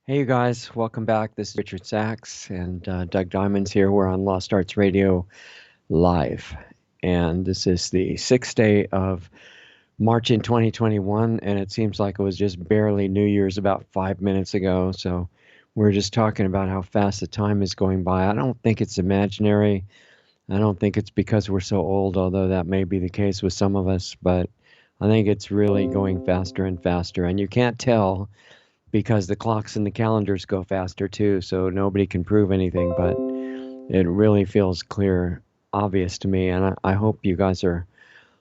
Hey, you guys, welcome back. This is Richard Sachs and Doug Diamond's here. We're on Lost Arts Radio live. And this is the 6th day of March in 2021. And it seems like it was just barely New Year's about 5 minutes ago. So we're just talking about how fast the time is going by. I don't think it's imaginary. I don't think it's because we're so old, although that may be the case with some of us. But I think it's really going faster and faster. And you can't tell because the clocks and the calendars go faster too, so nobody can prove anything, but it really feels clear, obvious to me, and I hope you guys are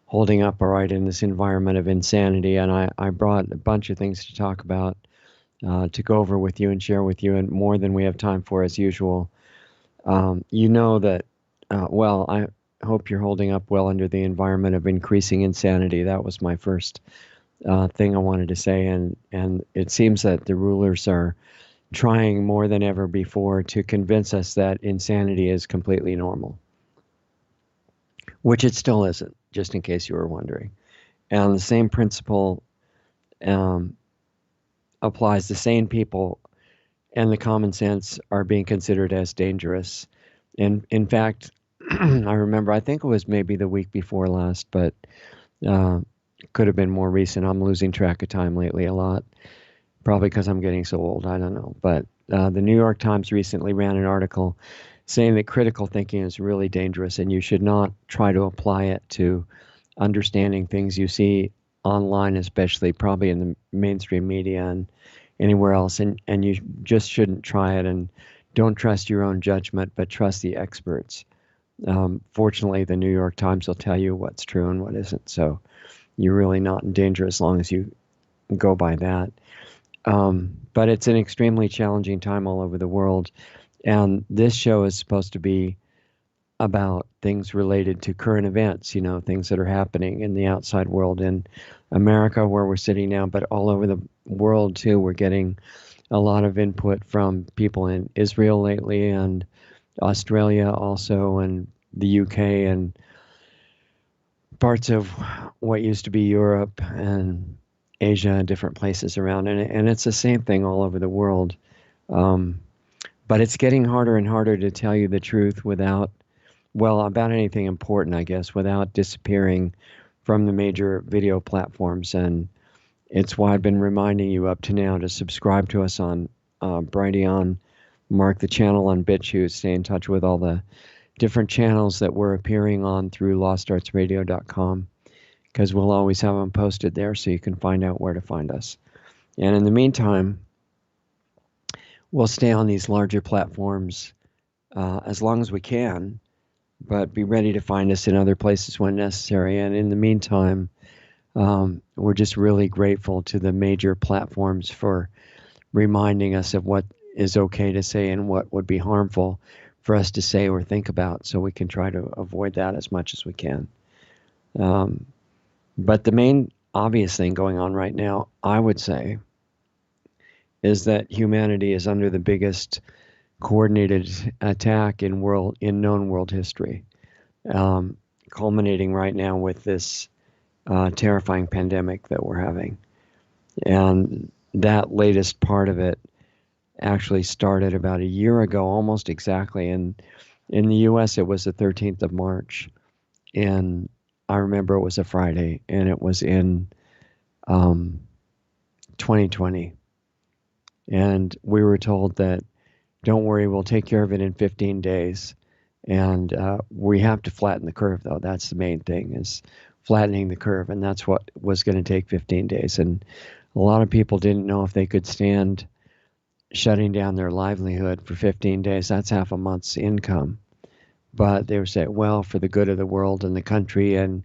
holding up all right in this environment of insanity, and I brought a bunch of things to talk about, to go over with you and share with you, and more than we have time for as usual. You know that, well, I hope you're holding up well under the environment of increasing insanity. That was my first thing I wanted to say, and it seems that the rulers are trying more than ever before to convince us that insanity is completely normal, which it still isn't, just in case you were wondering. And the same principle applies. The sane people and the common sense are being considered as dangerous. And in fact, I remember, I think it was maybe the week before last, but could have been more recent. I'm losing track of time lately a lot, probably because I'm getting so old. I don't know. But the New York Times recently ran an article saying that critical thinking is really dangerous and you should not try to apply it to understanding things you see online, especially probably in the mainstream media and anywhere else. And you just shouldn't try it, and don't trust your own judgment, but trust the experts. Fortunately, the New York Times will tell you what's true and what isn't. So you're really not in danger as long as you go by that. But it's an extremely challenging time all over the world. And this show is supposed to be about things related to current events, you know, things that are happening in the outside world in America, where we're sitting now, but all over the world too. We're getting a lot of input from people in Israel lately, and Australia also, and the UK, and parts of what used to be Europe and Asia and different places around. And it's the same thing all over the world. But it's getting harder and harder to tell you the truth without, well, about anything important, I guess, without disappearing from the major video platforms. And it's why I've been reminding you up to now to subscribe to us on Brighteon, mark the channel on BitChute, stay in touch with all the different channels that we're appearing on through lostartsradio.com, because we'll always have them posted there so you can find out where to find us. And in the meantime, we'll stay on these larger platforms as long as we can, but be ready to find us in other places when necessary. And in the meantime, we're just really grateful to the major platforms for reminding us of what is okay to say and what would be harmful for us to say or think about, so we can try to avoid that as much as we can. But the main obvious thing going on right now, I would say, is that humanity is under the biggest coordinated attack in known world history, culminating right now with this terrifying pandemic that we're having. And that latest part of it actually started about a year ago, almost exactly. And in the US, it was the 13th of March. And I remember it was a Friday, and it was in 2020. And we were told that, don't worry, we'll take care of it in 15 days. And we have to flatten the curve, though. That's the main thing, is flattening the curve. And that's what was going to take 15 days. And a lot of people didn't know if they could stand shutting down their livelihood for 15 days. That's half a month's income. But they were saying, well, for the good of the world and the country and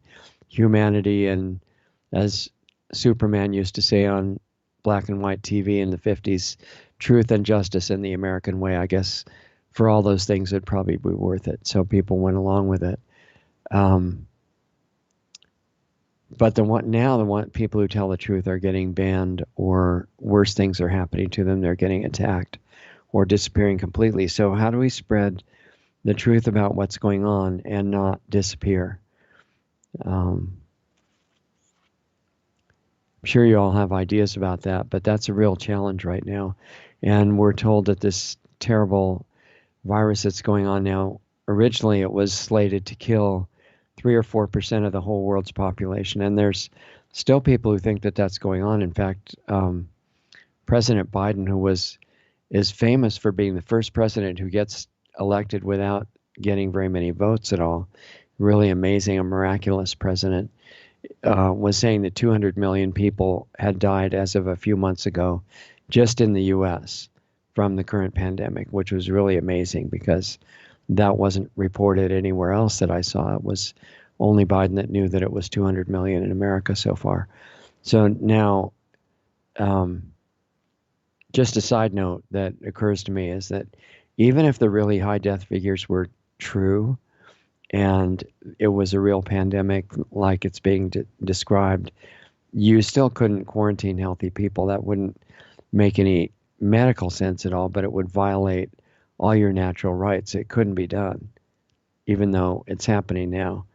humanity, and as Superman used to say on black and white TV in the 50s, truth and justice in the American way. I guess for all those things, it'd probably be worth it. So people went along with it. Um, but the people who tell the truth are getting banned, or worse things are happening to them. They're getting attacked or disappearing completely. So how do we spread the truth about what's going on and not disappear? Um, I'm sure you all have ideas about that, but that's a real challenge right now. And we're told that this terrible virus that's going on now, originally it was slated to kill 3 or 4% of the whole world's population. And there's still people who think that that's going on. In fact, President Biden, is famous for being the first president who gets elected without getting very many votes at all, really amazing, a miraculous president, was saying that 200 million people had died as of a few months ago just in the US from the current pandemic, which was really amazing because that wasn't reported anywhere else that I saw. It was only Biden that knew that it was 200 million in America so far. So now, just a side note that occurs to me is that even if the really high death figures were true and it was a real pandemic like it's being described, you still couldn't quarantine healthy people. That wouldn't make any medical sense at all, but it would violate all your natural rights. It couldn't be done, even though it's happening now.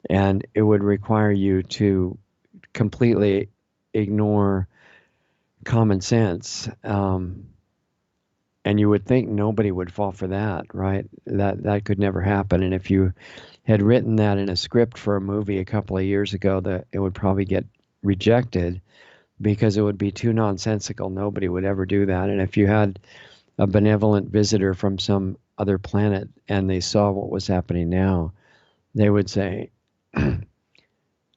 And it would require you to completely ignore common sense. And you would think nobody would fall for that, right? That could never happen. And if you had written that in a script for a movie a couple of years ago, that it would probably get rejected because it would be too nonsensical. Nobody would ever do that. And if you had a benevolent visitor from some other planet and they saw what was happening now, they would say,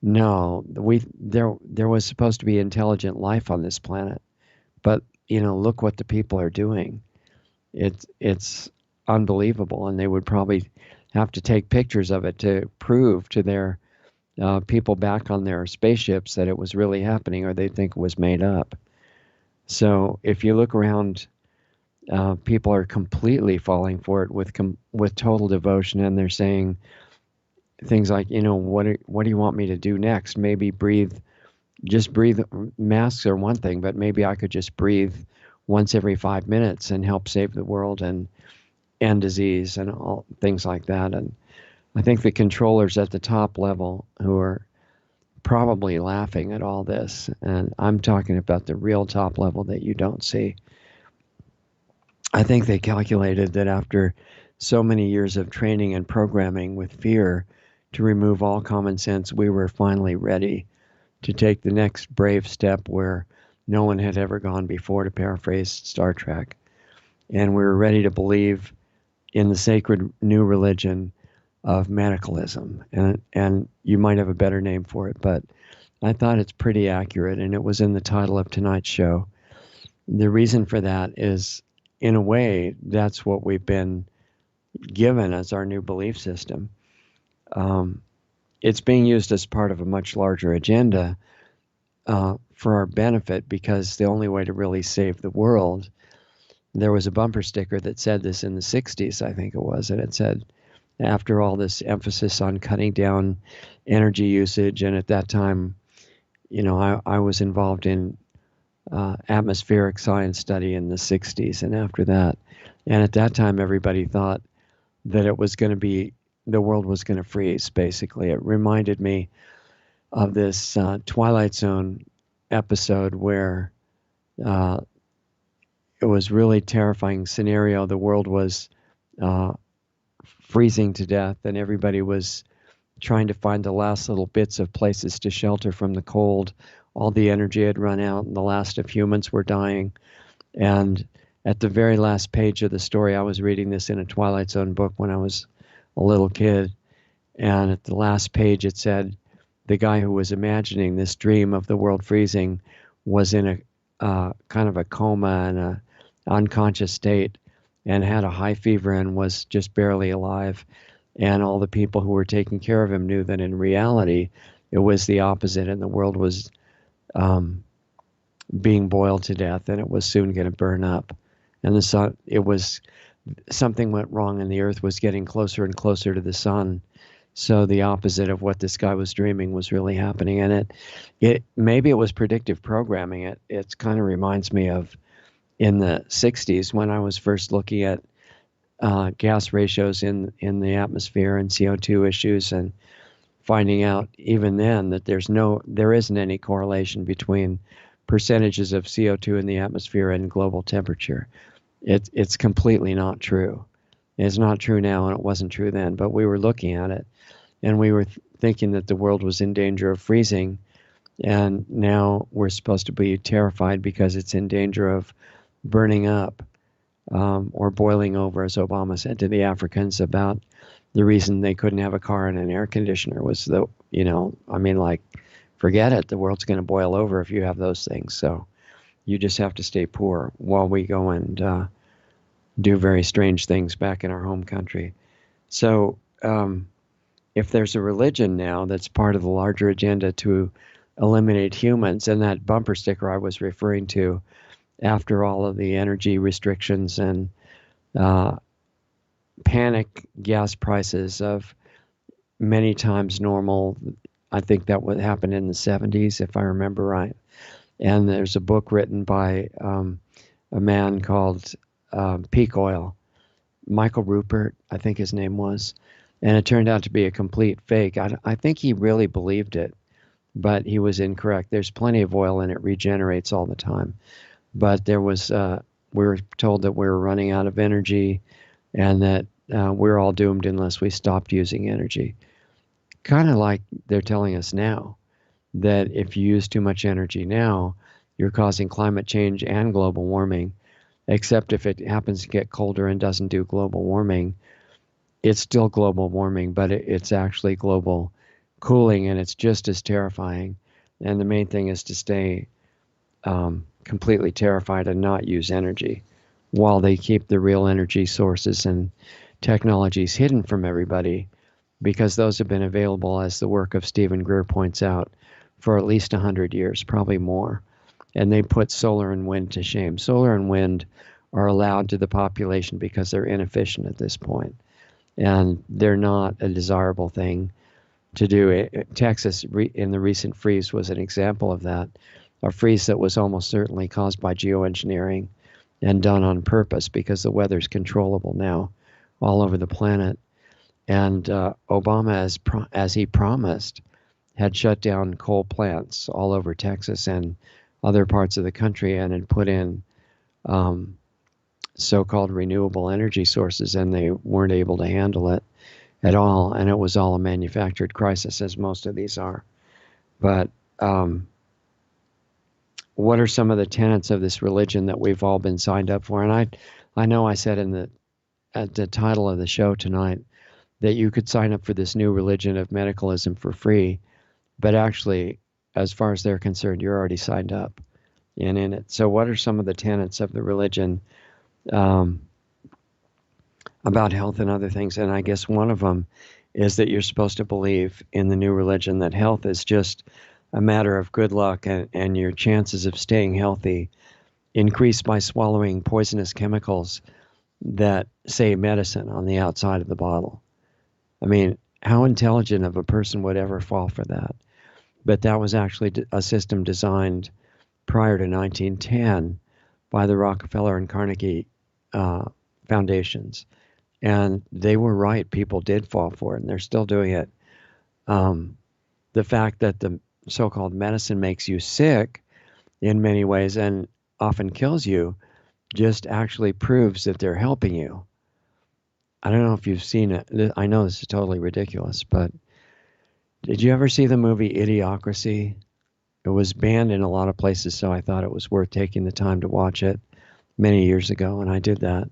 no, there was supposed to be intelligent life on this planet, but look what the people are doing. It's unbelievable, and they would probably have to take pictures of it to prove to their people back on their spaceships that it was really happening, or they think it was made up. So if you look around, people are completely falling for it with total devotion, and they're saying things like, what do you want me to do next? Maybe just breathe. Masks are one thing, but maybe I could just breathe once every 5 minutes and help save the world and end disease and all things like that. And I think the controllers at the top level who are probably laughing at all this, and I'm talking about the real top level that you don't see. I think they calculated that after so many years of training and programming with fear to remove all common sense, we were finally ready to take the next brave step where no one had ever gone before, to paraphrase Star Trek. And we were ready to believe in the sacred new religion of Medicalism. And you might have a better name for it, but I thought it's pretty accurate, and it was in the title of tonight's show. The reason for that is, in a way, that's what we've been given as our new belief system. It's being used as part of a much larger agenda for our benefit, because the only way to really save the world, there was a bumper sticker that said this in the 60s, I think it was, and it said, after all this emphasis on cutting down energy usage, and at that time, I was involved in atmospheric science study in the 60s and after that. And at that time, everybody thought that it was going to be, the world was going to freeze, basically. It reminded me of this Twilight Zone episode where it was really terrifying scenario. The world was freezing to death, and everybody was trying to find the last little bits of places to shelter from the cold. All the energy had run out, and the last of humans were dying. And at the very last page of the story, I was reading this in a Twilight Zone book when I was a little kid, and at the last page it said the guy who was imagining this dream of the world freezing was in a kind of a coma and a unconscious state, and had a high fever and was just barely alive. And all the people who were taking care of him knew that in reality it was the opposite, and the world was being boiled to death, and it was soon going to burn up. And the sun, it was something went wrong and the Earth was getting closer and closer to the sun. So the opposite of what this guy was dreaming was really happening. And it maybe it was predictive programming. It kind of reminds me of in the 60s when I was first looking at gas ratios in the atmosphere and CO2 issues, and finding out even then that there isn't any correlation between percentages of CO2 in the atmosphere and global temperature. It's completely not true. It's not true now, and it wasn't true then. But we were looking at it, and we were thinking that the world was in danger of freezing, and now we're supposed to be terrified because it's in danger of burning up, or boiling over, as Obama said to the Africans about the reason they couldn't have a car and an air conditioner was I mean, like, forget it. The world's going to boil over if you have those things. So you just have to stay poor while we go and do very strange things back in our home country. So if there's a religion now that's part of the larger agenda to eliminate humans, and that bumper sticker I was referring to after all of the energy restrictions and panic gas prices of many times normal. I think that would happen in the 70s, if I remember right. And there's a book written by a man called Peak Oil, Michael Rupert, I think his name was. And it turned out to be a complete fake. I think he really believed it, but he was incorrect. There's plenty of oil and it regenerates all the time. But we were told that we were running out of energy, and that we're all doomed unless we stopped using energy. Kind of like they're telling us now, that if you use too much energy now, you're causing climate change and global warming, except if it happens to get colder and doesn't do global warming, it's still global warming, but it's actually global cooling, and it's just as terrifying. And the main thing is to stay completely terrified and not use energy while they keep the real energy sources and technologies hidden from everybody, because those have been available, as the work of Stephen Greer points out, for at least 100 years, probably more. And they put solar and wind to shame. Solar and wind are allowed to the population because they're inefficient at this point, and they're not a desirable thing to do. Texas, in the recent freeze, was an example of that, a freeze that was almost certainly caused by geoengineering and done on purpose, because the weather's controllable now all over the planet. And Obama, as he promised, had shut down coal plants all over Texas and other parts of the country, and had put in so-called renewable energy sources, and they weren't able to handle it at all. And it was all a manufactured crisis, as most of these are. But what are some of the tenets of this religion that we've all been signed up for? And I know I said at the title of the show tonight that you could sign up for this new religion of medicalism for free, but actually, as far as they're concerned, you're already signed up and in it. So what are some of the tenets of the religion about health and other things? And I guess one of them is that you're supposed to believe in the new religion that health is just a matter of good luck, and your chances of staying healthy increase by swallowing poisonous chemicals that say medicine on the outside of the bottle. I mean, how intelligent of a person would ever fall for that? But that was actually a system designed prior to 1910 by the Rockefeller and Carnegie foundations. And they were right. People did fall for it, and they're still doing it. The fact that the so-called medicine makes you sick in many ways and often kills you just actually proves that they're helping you. I don't know if you've seen it. I know this is totally ridiculous, but did you ever see the movie Idiocracy? It was banned in a lot of places, so I thought it was worth taking the time to watch it many years ago, and I did that.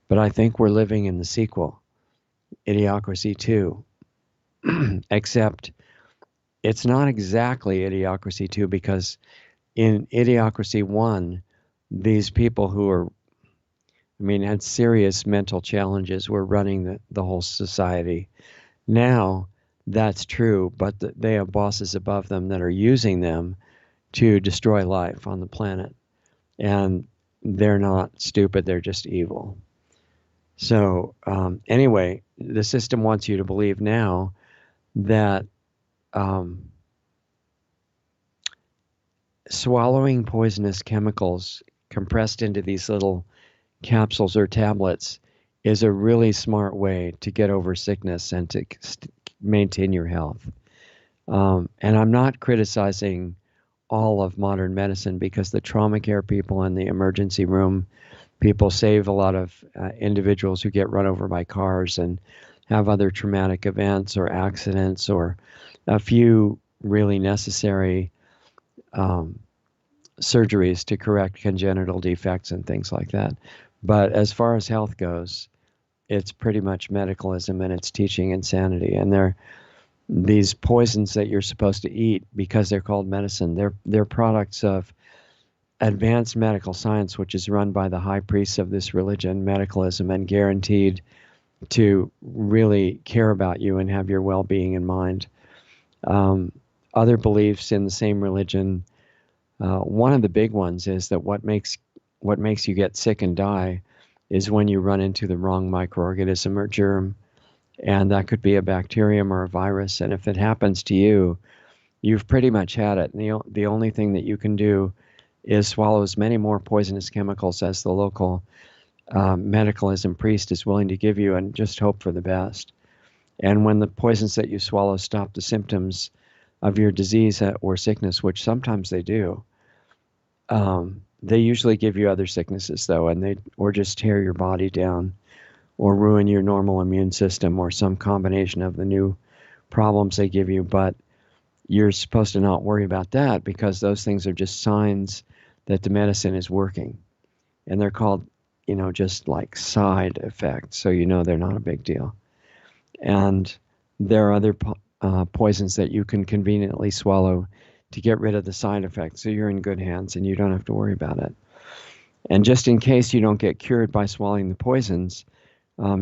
But I think we're living in the sequel, Idiocracy 2, except it's not exactly Idiocracy 2, because in Idiocracy 1, these people who had serious mental challenges were running the whole society. Now, that's true, but they have bosses above them that are using them to destroy life on the planet. And they're not stupid, they're just evil. So anyway, the system wants you to believe now that um, swallowing poisonous chemicals compressed into these little capsules or tablets is a really smart way to get over sickness and to maintain your health. And I'm not criticizing all of modern medicine because the trauma care people in the emergency room people save a lot of individuals who get run over by cars and have other traumatic events or accidents or a few really necessary um, surgeries to correct congenital defects and things like that. But as far as health goes, it's pretty much medicalism and it's teaching insanity. And they're these poisons that you're supposed to eat because they're called medicine. They're products of advanced medical science, which is run by the high priests of this religion, medicalism, and guaranteed to really care about you and have your well-being in mind. Um, Other beliefs in the same religion, one of the big ones is that what makes you get sick and die is when you run into the wrong microorganism or germ, and that could be a bacterium or a virus. And if it happens to you, you've pretty much had it. And the only thing that you can do is swallow as many more poisonous chemicals as the local medicalism priest is willing to give you and just hope for the best. And when the poisons that you swallow stop the symptoms of your disease or sickness, which sometimes they do, they usually give you other sicknesses though, or just tear your body down or ruin your normal immune system or some combination of the new problems they give you. But you're supposed to not worry about that because those things are just signs that the medicine is working. And they're called, just like side effects. So they're not a big deal. And there are other poisons that you can conveniently swallow to get rid of the side effects. So you're in good hands and you don't have to worry about it. And just in case you don't get cured by swallowing the poisons,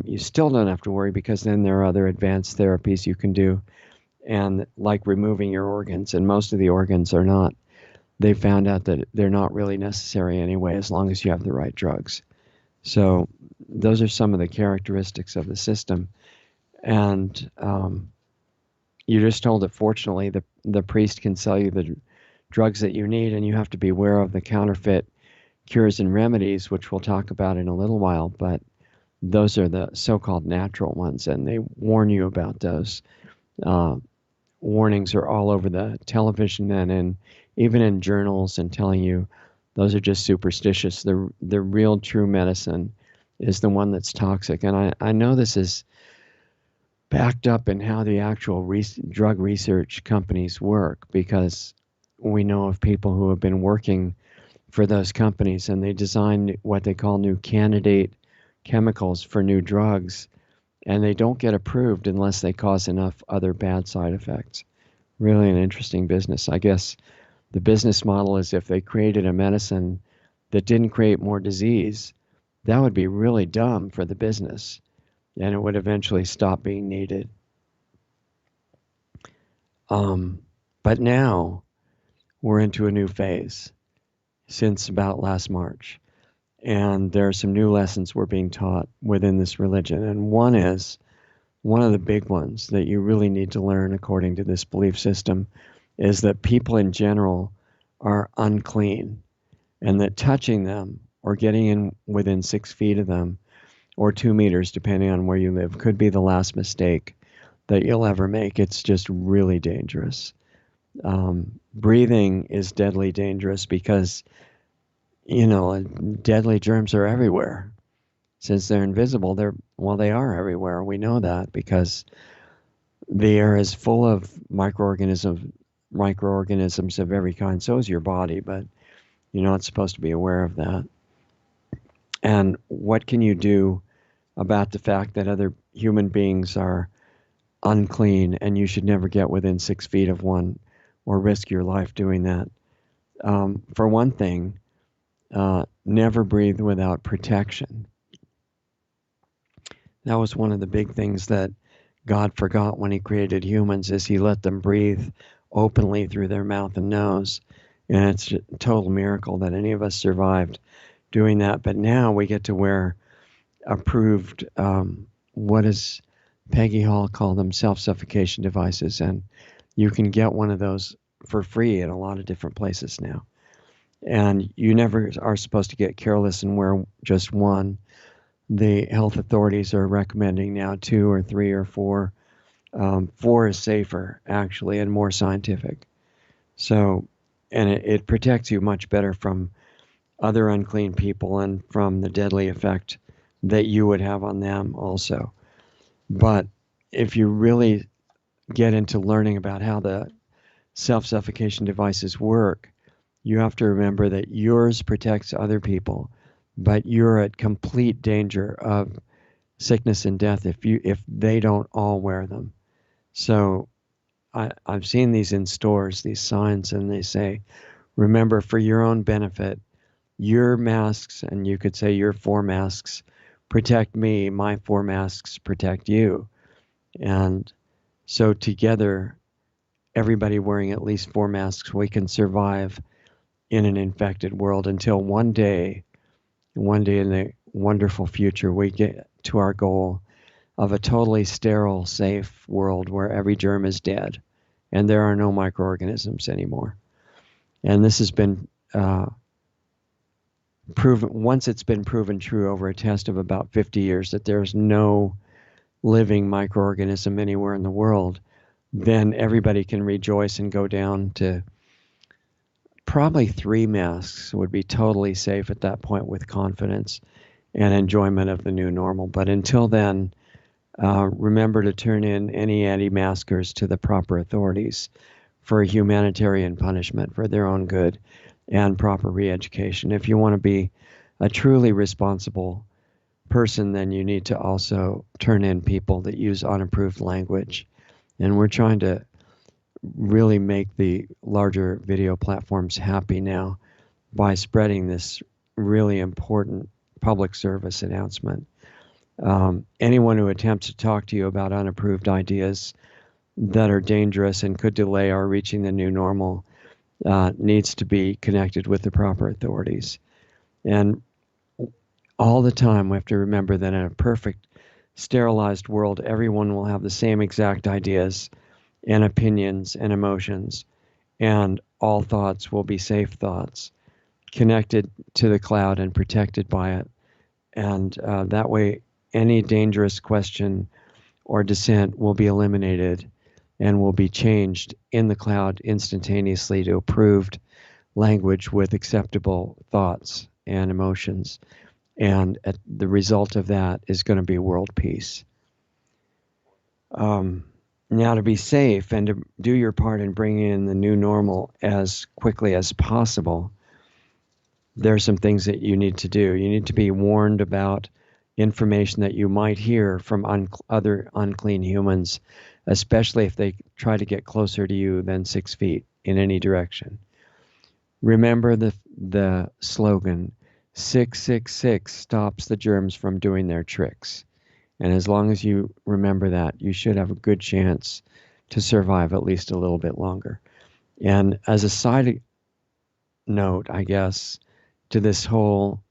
you still don't have to worry because then there are other advanced therapies you can do, and like removing your organs. And most of the organs are not. They found out that they're not really necessary anyway, as long as you have the right drugs. So those are some of the characteristics of the system. And you're just told that fortunately the priest can sell you the drugs that you need, and you have to be aware of the counterfeit cures and remedies, which we'll talk about in a little while. But those are the so-called natural ones, and they warn you about those. Warnings are all over the television and even in journals, and telling you those are just superstitious. The real true medicine is the one that's toxic. And I know this is backed up in how the actual drug research companies work, because we know of people who have been working for those companies and they design what they call new candidate chemicals for new drugs, and they don't get approved unless they cause enough other bad side effects. Really an interesting business. I guess the business model is if they created a medicine that didn't create more disease, that would be really dumb for the business, and it would eventually stop being needed. But now we're into a new phase since about last March. And there are some new lessons we're being taught within this religion. And one of the big ones that you really need to learn according to this belief system is that people in general are unclean, and that touching them or getting in within 6 feet of them or 2 meters, depending on where you live, could be the last mistake that you'll ever make. It's just really dangerous. Breathing is deadly dangerous because, deadly germs are everywhere. Since they're invisible, they are everywhere. We know that because the air is full of microorganisms of every kind. So is your body, but you're not supposed to be aware of that. And what can you do about the fact that other human beings are unclean and you should never get within 6 feet of one or risk your life doing that? For one thing, never breathe without protection. That was one of the big things that God forgot when he created humans, is he let them breathe openly through their mouth and nose. And it's a total miracle that any of us survived doing that. But now we get to wear approved, what does Peggy Hall call them, self-suffocation devices, and you can get one of those for free in a lot of different places now. And you never are supposed to get careless and wear just one. The health authorities are recommending now 2 or 3 or 4. 4 is safer, actually, and more scientific. So, and it protects you much better from other unclean people and from the deadly effect that you would have on them also. But if you really get into learning about how the self-suffocation devices work, you have to remember that yours protects other people, but you're at complete danger of sickness and death if they don't all wear them. So I've seen these in stores, these signs, and they say, remember, for your own benefit, your masks, and you could say your 4 masks protect me, my 4 masks protect you. And so together, everybody wearing at least 4 masks, we can survive in an infected world until one day in the wonderful future, we get to our goal of a totally sterile, safe world where every germ is dead and there are no microorganisms anymore. And this has been proven, once it's been proven true over a test of about 50 years, that there's no living microorganism anywhere in the world, then everybody can rejoice and go down to probably 3 masks would be totally safe at that point with confidence and enjoyment of the new normal. But until then, remember to turn in any anti-maskers to the proper authorities for humanitarian punishment for their own good and proper re-education. If you want to be a truly responsible person, then you need to also turn in people that use unapproved language. And we're trying to really make the larger video platforms happy now by spreading this really important public service announcement. Anyone who attempts to talk to you about unapproved ideas that are dangerous and could delay our reaching the new normal needs to be connected with the proper authorities. And all the time, we have to remember that in a perfect, sterilized world, everyone will have the same exact ideas and opinions and emotions, and all thoughts will be safe thoughts, connected to the cloud and protected by it. And that way, any dangerous question or dissent will be eliminated and will be changed in the cloud instantaneously to approved language with acceptable thoughts and emotions. And the result of that is going to be world peace. Now, to be safe and to do your part in bringing in the new normal as quickly as possible, there are some things that you need to do. You need to be warned about information that you might hear from other unclean humans, especially if they try to get closer to you than 6 feet in any direction. Remember the slogan, 666 stops the germs from doing their tricks. And as long as you remember that, you should have a good chance to survive at least a little bit longer. And as a side note, I guess, to this whole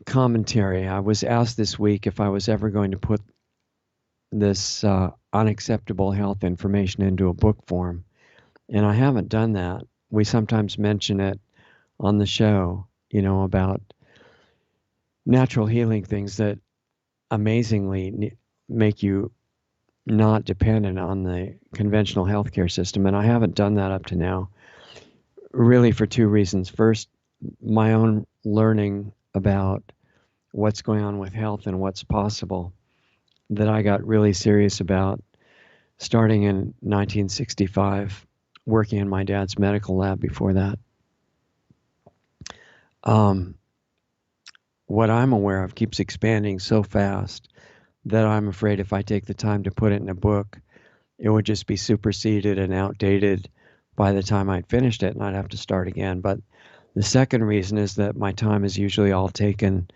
commentary, I was asked this week if I was ever going to put this unacceptable health information into a book form. And I haven't done that. We sometimes mention it on the show, about natural healing things that amazingly make you not dependent on the conventional healthcare system. And I haven't done that up to now, really for 2 reasons. First, my own learning about what's going on with health and what's possible, that I got really serious about starting in 1965, working in my dad's medical lab before that. What I'm aware of keeps expanding so fast that I'm afraid if I take the time to put it in a book, it would just be superseded and outdated by the time I'd finished it, and I'd have to start again. But the second reason is that my time is usually all taken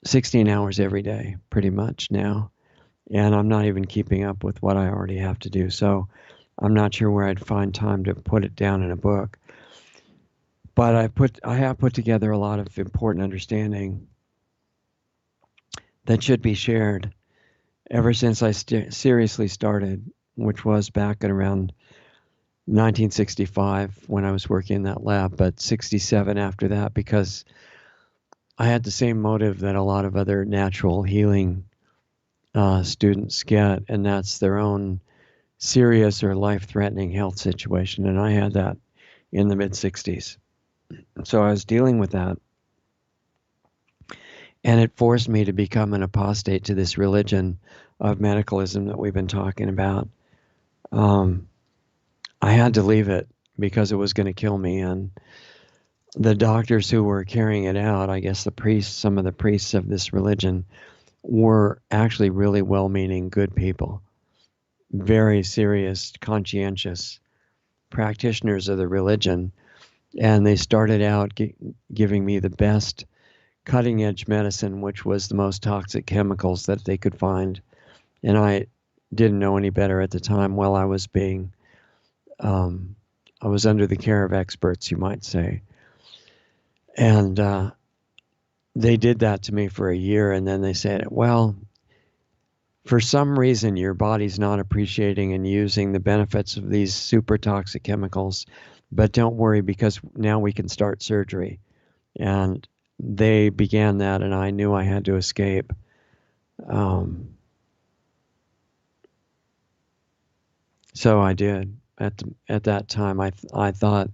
16 hours every day, pretty much now. And I'm not even keeping up with what I already have to do. So I'm not sure where I'd find time to put it down in a book. But I have put together a lot of important understanding that should be shared ever since I seriously started, which was back at around 1965 when I was working in that lab, but 67 after that, because I had the same motive that a lot of other natural healing students get, and that's their own serious or life-threatening health situation. And I had that in the mid 60s. So I was dealing with that. And it forced me to become an apostate to this religion of medicalism that we've been talking about. I had to leave it because it was going to kill me. And the doctors who were carrying it out, I guess the priests, some of the priests of this religion, were actually really well-meaning, good people, very serious, conscientious practitioners of the religion. And they started out giving me the best cutting-edge medicine, which was the most toxic chemicals that they could find. And I didn't know any better at the time. While I was I was under the care of experts, you might say. And they did that to me for a year, and then they said, well, for some reason, your body's not appreciating and using the benefits of these super toxic chemicals, but don't worry, because now we can start surgery. And they began that, and I knew I had to escape. So I did. At that time, I thought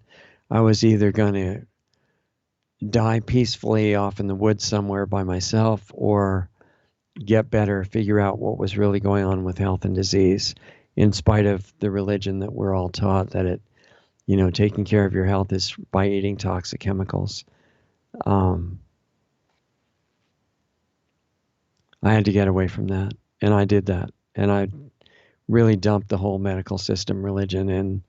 I was either going to die peacefully off in the woods somewhere by myself, or get better, figure out what was really going on with health and disease, in spite of the religion that we're all taught that taking care of your health is by eating toxic chemicals. I had to get away from that, and I did that, and I really dumped the whole medical system religion. And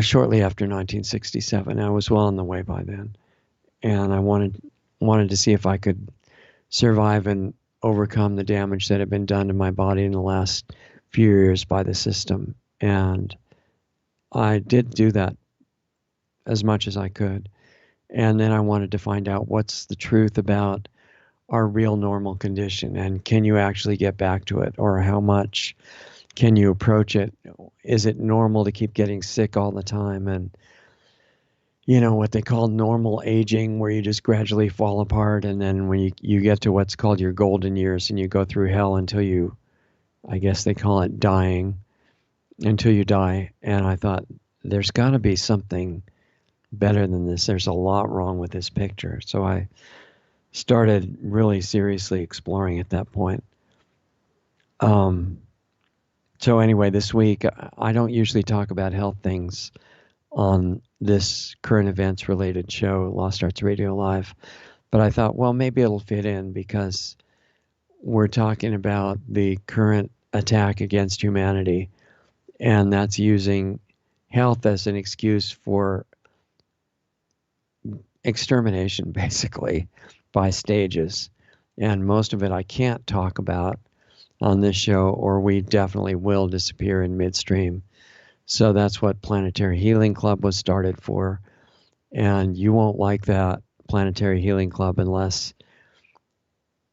shortly after 1967, I was well on the way by then, and I wanted to see if I could survive and overcome the damage that had been done to my body in the last few years by the system. And I did do that as much as I could. And then I wanted to find out what's the truth about our real normal condition, and can you actually get back to it, or how much can you approach it? Is it normal to keep getting sick all the time? And what they call normal aging, where you just gradually fall apart, and then when you get to what's called your golden years, and you go through hell until you, I guess they call it dying, until you die. And I thought, there's got to be something better than this. There's a lot wrong with this picture. So I started really seriously exploring at that point. So anyway, this week, I don't usually talk about health things on this current events related show, Lost Arts Radio Live, but I thought, well, maybe it'll fit in, because we're talking about the current attack against humanity, and that's using health as an excuse for extermination, basically, by stages. And most of it I can't talk about on this show, or we definitely will disappear in midstream. So that's what Planetary Healing Club was started for. And you won't like that Planetary Healing Club unless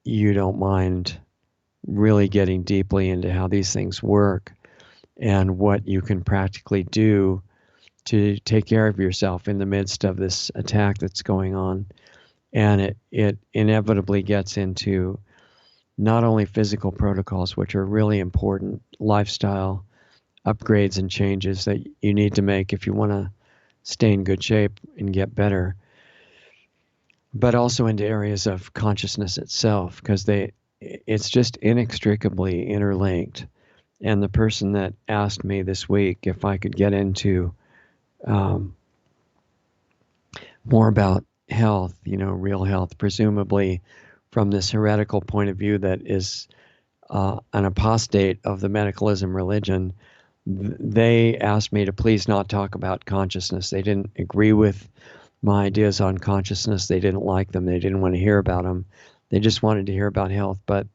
you don't mind really getting deeply into how these things work and what you can practically do to take care of yourself in the midst of this attack that's going on. And it inevitably gets into not only physical protocols, which are really important, lifestyle upgrades and changes that you need to make if you want to stay in good shape and get better, but also into areas of consciousness itself, because it's just inextricably interlinked. And the person that asked me this week if I could get into more about health, real health, presumably from this heretical point of view that is an apostate of the medicalism religion, they asked me to please not talk about consciousness. They didn't agree with my ideas on consciousness. They didn't like them. They didn't want to hear about them. They just wanted to hear about health. But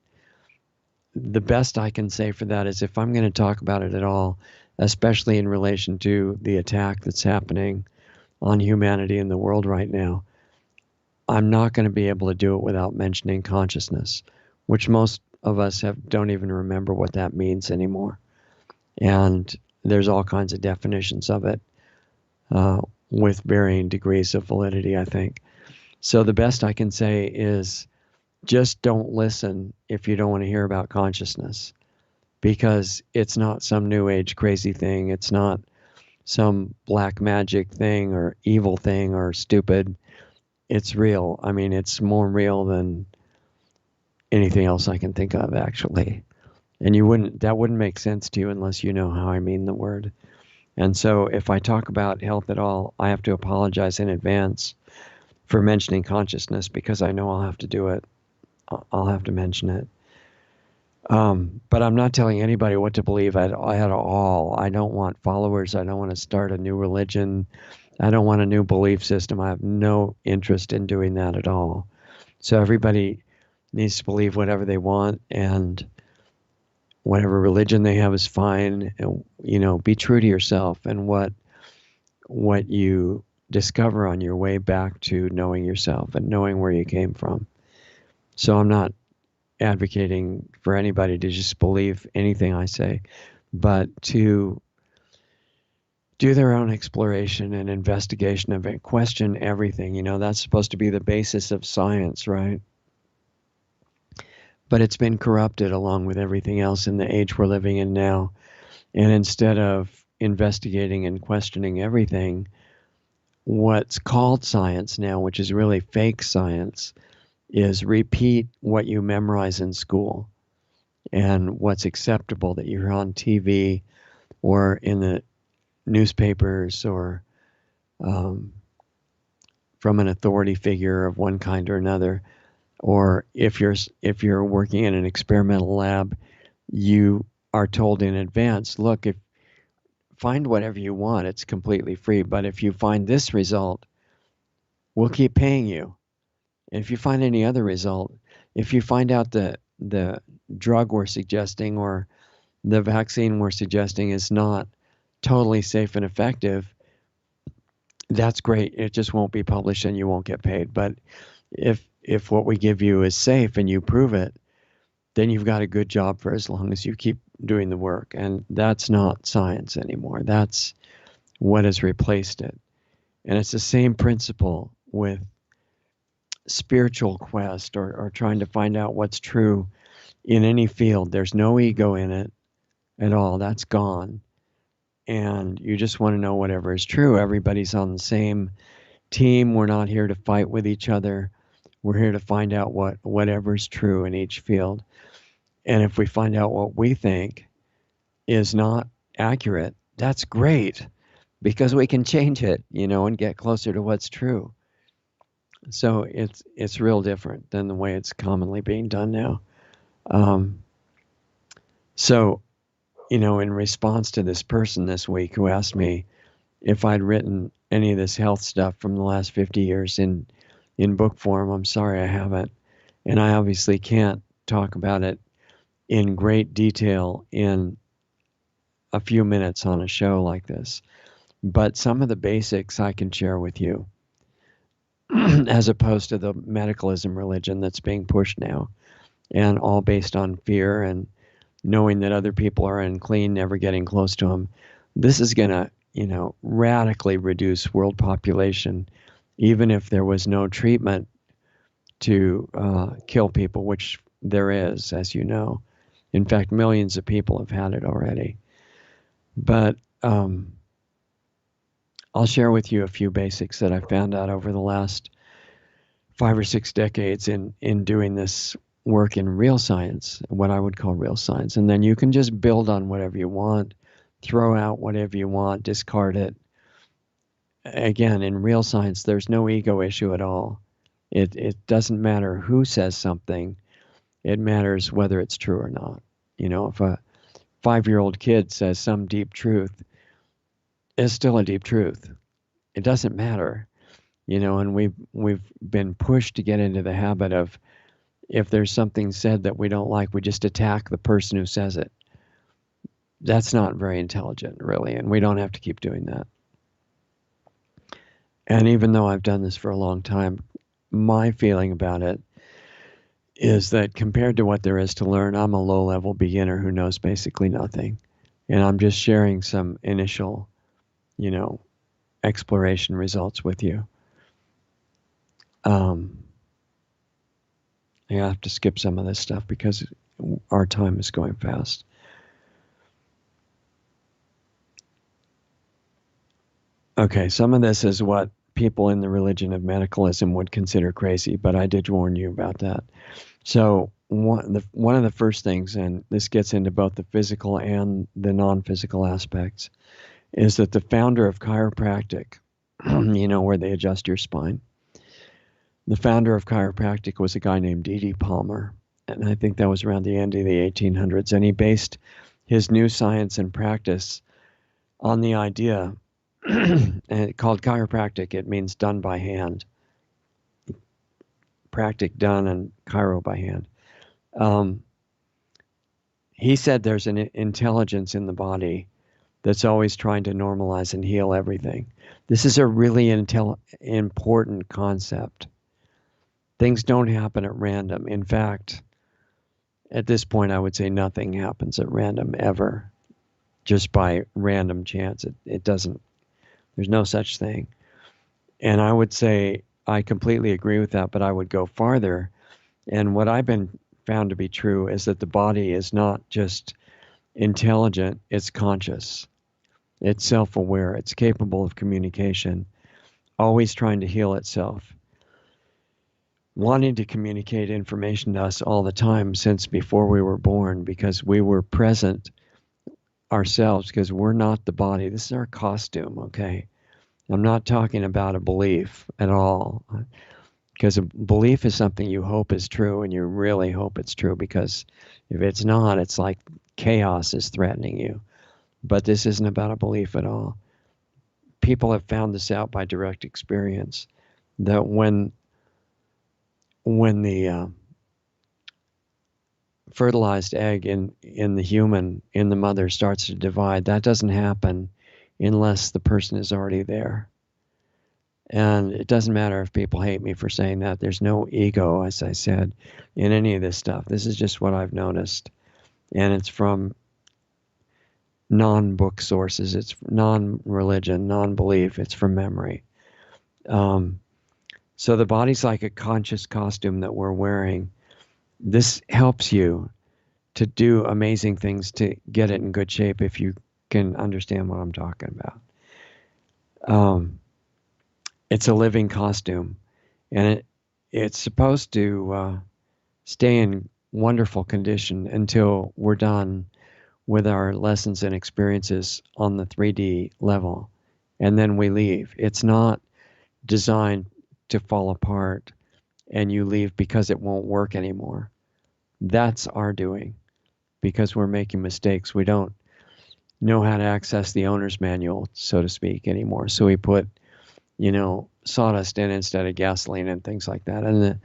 the best I can say for that is, if I'm going to talk about it at all, especially in relation to the attack that's happening on humanity in the world right now, I'm not going to be able to do it without mentioning consciousness, which most of us don't even remember what that means anymore. And there's all kinds of definitions of it uh, with varying degrees of validity, I think. So the best I can say is just don't listen if you don't want to hear about consciousness, because it's not some new age crazy thing. It's not some black magic thing or evil thing or stupid. It's real. I mean, it's more real than anything else I can think of, actually. And that wouldn't make sense to you unless you know how I mean the word. And so if I talk about health at all, I have to apologize in advance for mentioning consciousness, because I know I'll have to do it. I'll have to mention it. But I'm not telling anybody what to believe at all. I don't want followers. I don't want to start a new religion. I don't want a new belief system. I have no interest in doing that at all. So everybody needs to believe whatever they want, and whatever religion they have is fine. And, be true to yourself and what you discover on your way back to knowing yourself and knowing where you came from. So I'm not advocating for anybody to just believe anything I say, but to do their own exploration and investigation of it, question everything. That's supposed to be the basis of science, right? But it's been corrupted along with everything else in the age we're living in now. And instead of investigating and questioning everything, what's called science now, which is really fake science, is repeat what you memorize in school and what's acceptable that you hear on TV or in the newspapers or from an authority figure of one kind or another. Or if you're working in an experimental lab, you are told in advance, look, if find whatever you want, it's completely free. But if you find this result, we'll keep paying you. And if you find any other result, if you find out that the drug we're suggesting or the vaccine we're suggesting is not totally safe and effective, that's great. It just won't be published and you won't get paid. But if what we give you is safe and you prove it, then you've got a good job for as long as you keep doing the work. And that's not science anymore. That's what has replaced it. And it's the same principle with spiritual quest or trying to find out what's true in any field. There's no ego in it at all. That's gone. And you just want to know whatever is true. Everybody's on the same team. We're not here to fight with each other. We're here to find out whatever's true in each field. And if we find out what we think is not accurate, that's great, because we can change it, and get closer to what's true. So it's real different than the way it's commonly being done now. So, in response to this person this week who asked me if I'd written any of this health stuff from the last 50 years in book form, I'm sorry I haven't. And I obviously can't talk about it in great detail in a few minutes on a show like this. But some of the basics I can share with you, as opposed to the medicalism religion that's being pushed now, and all based on fear and knowing that other people are unclean, never getting close to them. This is going to, radically reduce world population, even if there was no treatment to kill people, which there is, as you know. In fact, millions of people have had it already. But I'll share with you a few basics that I found out over the last 5 or 6 decades in doing this work in real science, what I would call real science. And then you can just build on whatever you want, throw out whatever you want, discard it. Again, in real science, there's no ego issue at all. It doesn't matter who says something. It matters whether it's true or not. If a 5-year-old kid says some deep truth, it's still a deep truth. It doesn't matter. And we've been pushed to get into the habit of, if there's something said that we don't like, we just attack the person who says it. That's not very intelligent, really, and we don't have to keep doing that. And even though I've done this for a long time, my feeling about it is that compared to what there is to learn, I'm a low level beginner who knows basically nothing. And I'm just sharing some initial, you know, exploration results with you. Um, I have to skip some of this stuff because our time is going fast. Okay, some of this is what people in the religion of medicalism would consider crazy, but I did warn you about that. So one of the first things, and this gets into both the physical and the non-physical aspects, is that the founder of chiropractic, where they adjust your spine, the founder of chiropractic was a guy named D.D. Palmer, and I think that was around the end of the 1800s, and he based his new science and practice on the idea, and called chiropractic. It means done by hand, practic done, and chiro by hand. Um, he said there's an intelligence in the body that's always trying to normalize and heal everything. This is a really important concept. Things don't happen at random. In fact, at this point, I would say nothing happens at random ever, just by random chance. It doesn't, there's no such thing. And I would say I completely agree with that, but I would go farther. And what I've been found to be true is that the body is not just intelligent, it's conscious, it's self aware, it's capable of communication, always trying to heal itself, wanting to communicate information to us all the time since before we were born, because we were present ourselves, because we're not the body. This is our costume, okay? I'm not talking about a belief at all, because a belief is something you hope is true, and you really hope it's true, because if it's not, it's like chaos is threatening you. But this isn't about a belief at all. People have found this out by direct experience, that when the fertilized egg in the human, in the mother, starts to divide, that doesn't happen unless the person is already there. And it doesn't matter if people hate me for saying that. There's no ego, as I said, in any of this stuff. This is just what I've noticed. And it's from non-book sources. It's non-religion, non-belief. It's from memory. So the body's like a conscious costume that we're wearing. This helps you to do amazing things to get it in good shape, if you can understand what I'm talking about. It's a living costume, and it's supposed to stay in wonderful condition until we're done with our lessons and experiences on the 3D level, and then we leave. It's not designed to fall apart and you leave because it won't work anymore. That's our doing, because we're making mistakes. We don't know how to access the owner's manual, so to speak, anymore. So we put, sawdust in instead of gasoline and things like that. And the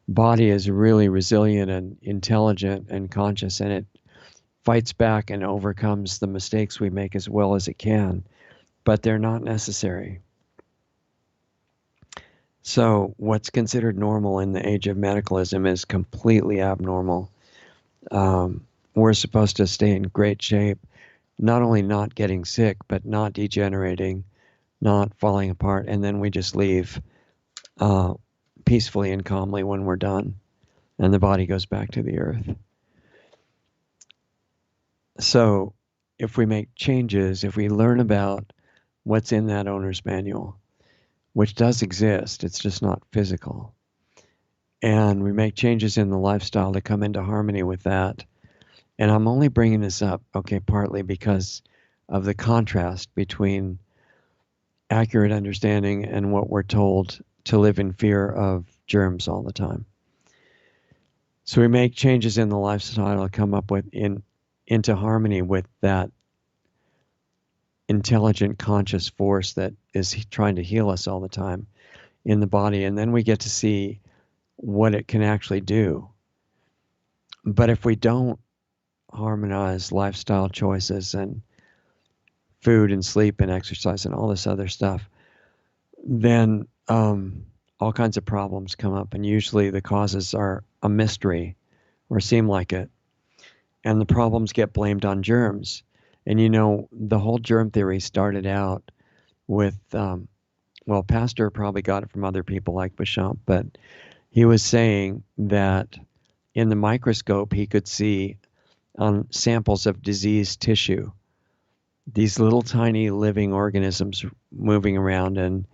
body is really resilient and intelligent and conscious, and it fights back and overcomes the mistakes we make as well as it can, but they're not necessary. So what's considered normal in the age of medicalism is completely abnormal. We're supposed to stay in great shape, not only not getting sick, but not degenerating, not falling apart, and then we just leave peacefully and calmly when we're done, and the body goes back to the earth. So if we make changes, if we learn about what's in that owner's manual, which does exist, it's just not physical, and we make changes in the lifestyle to come into harmony with that. And I'm only bringing this up, okay, partly because of the contrast between accurate understanding and what we're told to live in fear of germs all the time. So we make changes in the lifestyle to come up with into harmony with that intelligent, conscious force that is trying to heal us all the time in the body, and then we get to see what it can actually do. But if we don't harmonize lifestyle choices and food and sleep and exercise and all this other stuff, then all kinds of problems come up, and usually the causes are a mystery or seem like it, and the problems get blamed on germs. And the whole germ theory started out with, well, Pasteur probably got it from other people like Béchamp, but he was saying that in the microscope he could see on samples of diseased tissue these little tiny living organisms moving around, and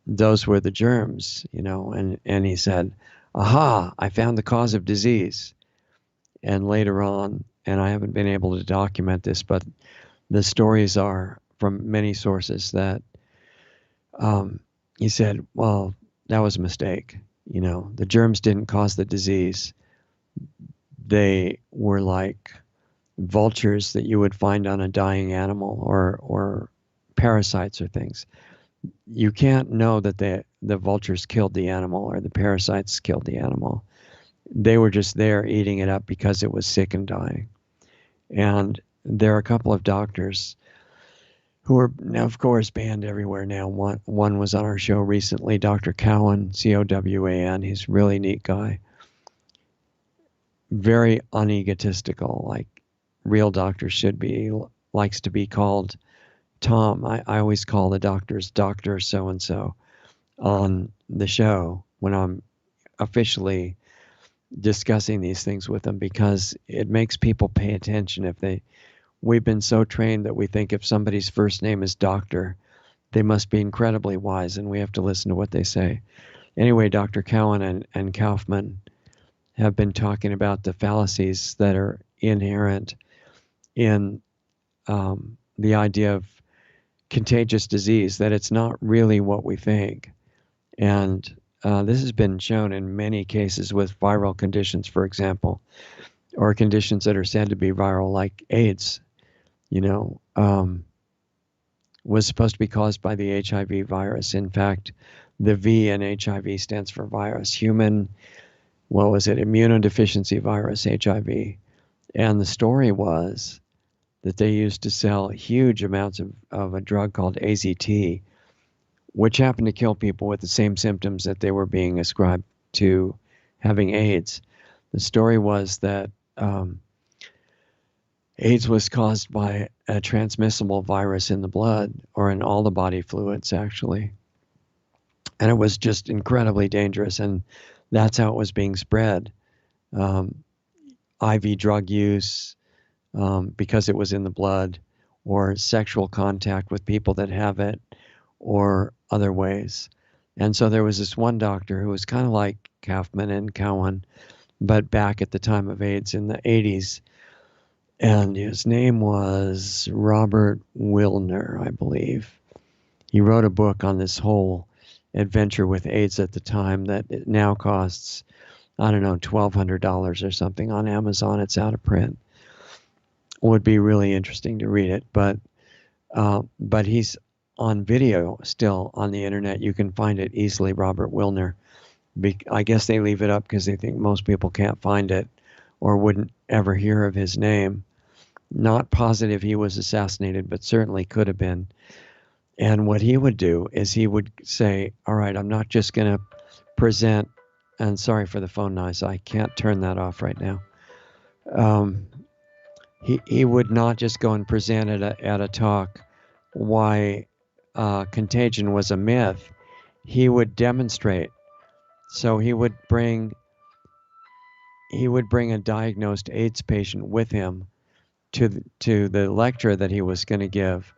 those were the germs, and he said, aha, I found the cause of disease. And later on, and I haven't been able to document this, but the stories are from many sources that he said, well, that was a mistake. The germs didn't cause the disease. They were like vultures that you would find on a dying animal, or parasites or things. You can't know that the vultures killed the animal or the parasites killed the animal. They were just there eating it up because it was sick and dying. And there are a couple of doctors who are now, of course, banned everywhere now. One was on our show recently, Dr. Cowan, Cowan. He's a really neat guy. Very unegotistical, like real doctors should be. Likes to be called Tom. I always call the doctors Dr. So-and-so on the show when I'm officially discussing these things with them, because it makes people pay attention. We've been so trained that we think if somebody's first name is Doctor, they must be incredibly wise, and we have to listen to what they say. Anyway, Dr. Cowan and Kaufman have been talking about the fallacies that are inherent in the idea of contagious disease, that it's not really what we think. And this has been shown in many cases with viral conditions, for example, or conditions that are said to be viral, like AIDS, was supposed to be caused by the HIV virus. In fact, the V in HIV stands for virus, immunodeficiency virus, HIV. And the story was that they used to sell huge amounts of a drug called AZT, which happened to kill people with the same symptoms that they were being ascribed to having AIDS. The story was that AIDS was caused by a transmissible virus in the blood, or in all the body fluids, actually. And it was just incredibly dangerous, and that's how it was being spread. IV drug use, because it was in the blood, or sexual contact with people that have it, or other ways. And so there was this one doctor who was kind of like Kaufman and Cowan, but back at the time of AIDS in the 80s. And his name was Robert Wilner, I believe. He wrote a book on this whole adventure with AIDS at the time that it now costs, I don't know, $1,200 or something on Amazon. It's out of print. Would be really interesting to read it, but he's on video still on the internet. You can find it easily, Robert Wilner. I guess they leave it up because they think most people can't find it or wouldn't ever hear of his name. Not positive he was assassinated, but certainly could have been. And what he would do is he would say, all right, I'm not just going to present, and sorry for the phone noise, I can't turn that off right now. He would not just go and present at a talk why contagion was a myth. He would demonstrate. So he would bring a diagnosed AIDS patient with him to the lecture that he was going to give,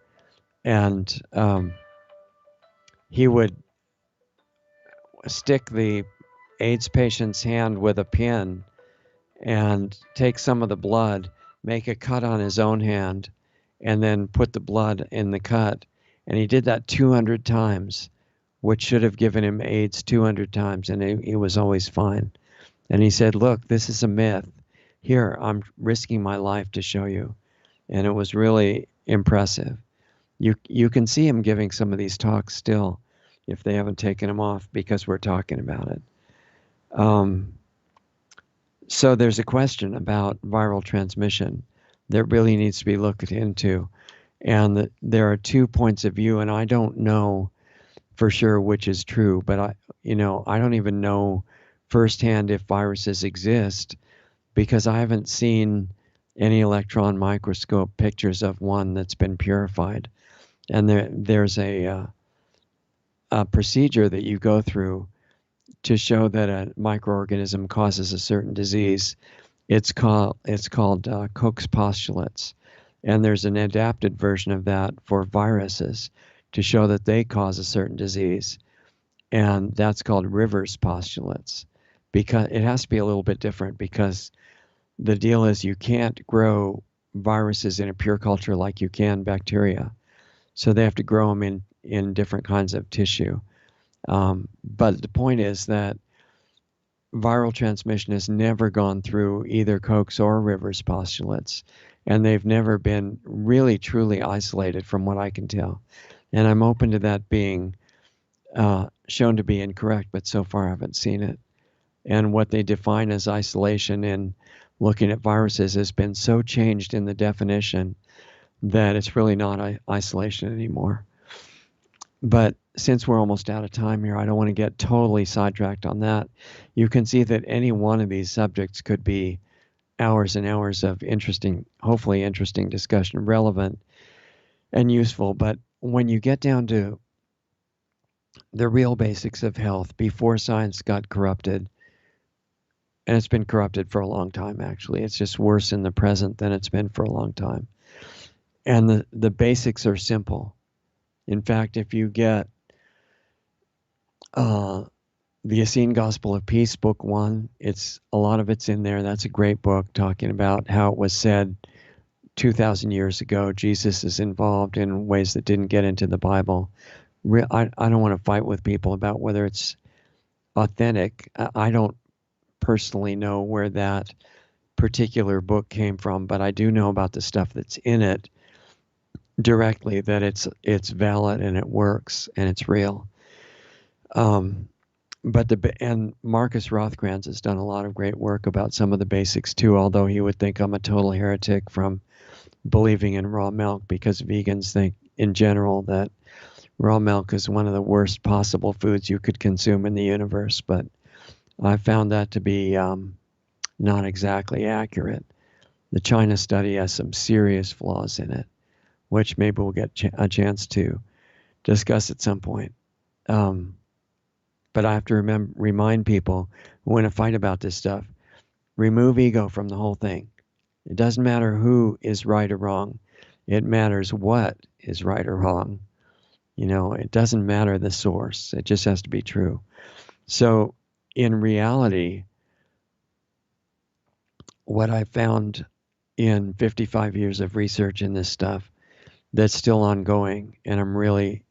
and he would stick the AIDS patient's hand with a pin and take some of the blood, make a cut on his own hand, and then put the blood in the cut. And he did that 200 times, which should have given him AIDS 200 times, and he was always fine. And he said, look, this is a myth. Here, I'm risking my life to show you. And it was really impressive. You can see him giving some of these talks still, if they haven't taken him off, because we're talking about it. So there's a question about viral transmission that really needs to be looked into. And there are two points of view, and I don't know for sure which is true, but I don't even know firsthand if viruses exist because I haven't seen any electron microscope pictures of one that's been purified. And there's a procedure that you go through to show that a microorganism causes a certain disease. It's called Koch's postulates, and there's an adapted version of that for viruses to show that they cause a certain disease, and that's called Rivers postulates. Because it has to be a little bit different because the deal is you can't grow viruses in a pure culture like you can bacteria, so they have to grow them in different kinds of tissue. But the point is that viral transmission has never gone through either Koch's or Rivers postulates, and they've never been really truly isolated from what I can tell. And I'm open to that being shown to be incorrect, but so far I haven't seen it. And what they define as isolation in looking at viruses has been so changed in the definition that it's really not isolation anymore. But since we're almost out of time here, I don't want to get totally sidetracked on that. You can see that any one of these subjects could be hours and hours of interesting, hopefully interesting discussion, relevant and useful. But when you get down to the real basics of health before science got corrupted, and it's been corrupted for a long time, actually. It's just worse in the present than it's been for a long time. And the basics are simple. In fact, if you get the Essene Gospel of Peace, Book 1, a lot of it's in there. That's a great book talking about how it was said 2,000 years ago. Jesus is involved in ways that didn't get into the Bible. I don't want to fight with people about whether it's authentic. I don't personally know where that particular book came from, but I do know about the stuff that's in it directly, that it's valid and it works and it's real. And Marcus Rothkranz has done a lot of great work about some of the basics too, although he would think I'm a total heretic from believing in raw milk, because vegans think in general that raw milk is one of the worst possible foods you could consume in the universe. But I found that to be not exactly accurate. The China study has some serious flaws in it, which maybe we'll get a chance to discuss at some point. But I have to remind people who want to fight about this stuff, remove ego from the whole thing. It doesn't matter who is right or wrong. It matters what is right or wrong. It doesn't matter the source. It just has to be true. So in reality, what I found in 55 years of research in this stuff that's still ongoing, and I'm really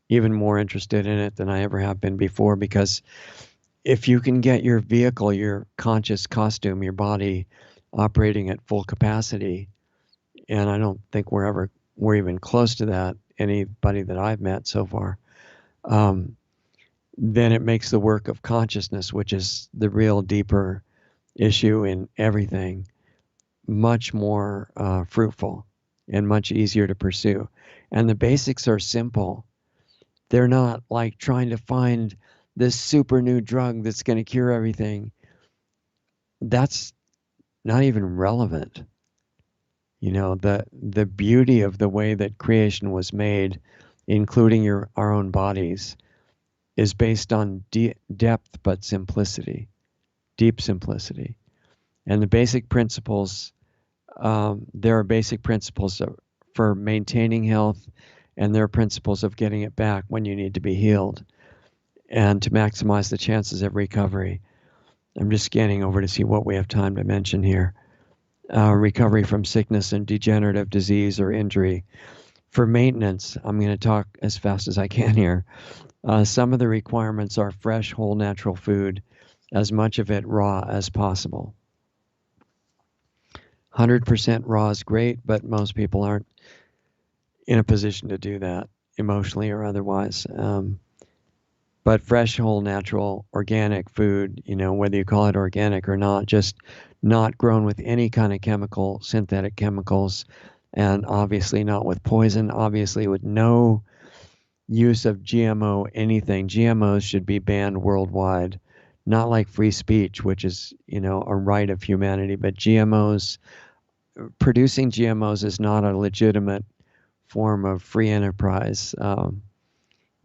even more interested in it than I ever have been before, because if you can get your vehicle, your conscious costume, your body operating at full capacity, and I don't think we're even close to that, anybody that I've met so far, then it makes the work of consciousness, which is the real deeper issue in everything, much more fruitful and much easier to pursue. And the basics are simple. They're not like trying to find this super new drug that's going to cure everything. That's not even relevant. The beauty of the way that creation was made, including our own bodies, is based on depth but simplicity, deep simplicity. And the basic principles, there are basic principles for maintaining health, and there are principles of getting it back when you need to be healed and to maximize the chances of recovery. I'm just scanning over to see what we have time to mention here. Recovery from sickness and degenerative disease or injury. For maintenance, I'm going to talk as fast as I can here. Some of the requirements are fresh, whole, natural food, as much of it raw as possible. 100% raw is great, but most people aren't in a position to do that, emotionally or otherwise. But fresh, whole, natural, organic food, whether you call it organic or not, just not grown with any kind of synthetic chemicals, and obviously not with poison, obviously with no use of GMO anything. GMOs should be banned worldwide, not like free speech, which is, a right of humanity, but producing GMOs is not a legitimate form of free enterprise,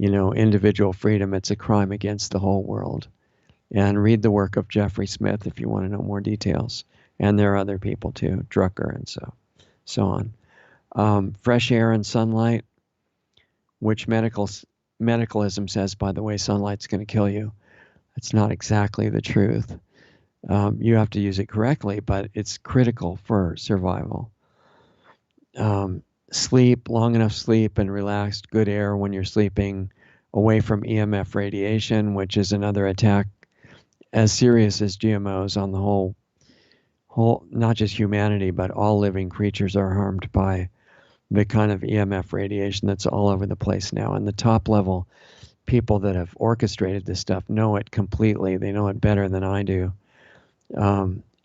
individual freedom. It's a crime against the whole world. And read the work of Jeffrey Smith if you want to know more details. And there are other people too, Drucker and so on. Fresh air and sunlight, which medicalism says, by the way, sunlight's going to kill you. It's not exactly the truth. You have to use it correctly, but it's critical for survival. Sleep, long enough sleep and relaxed, good air when you're sleeping, away from EMF radiation, which is another attack as serious as GMOs on the whole, not just humanity, but all living creatures are harmed by the kind of EMF radiation that's all over the place now. And the top level people that have orchestrated this stuff know it completely. They know it better than I do.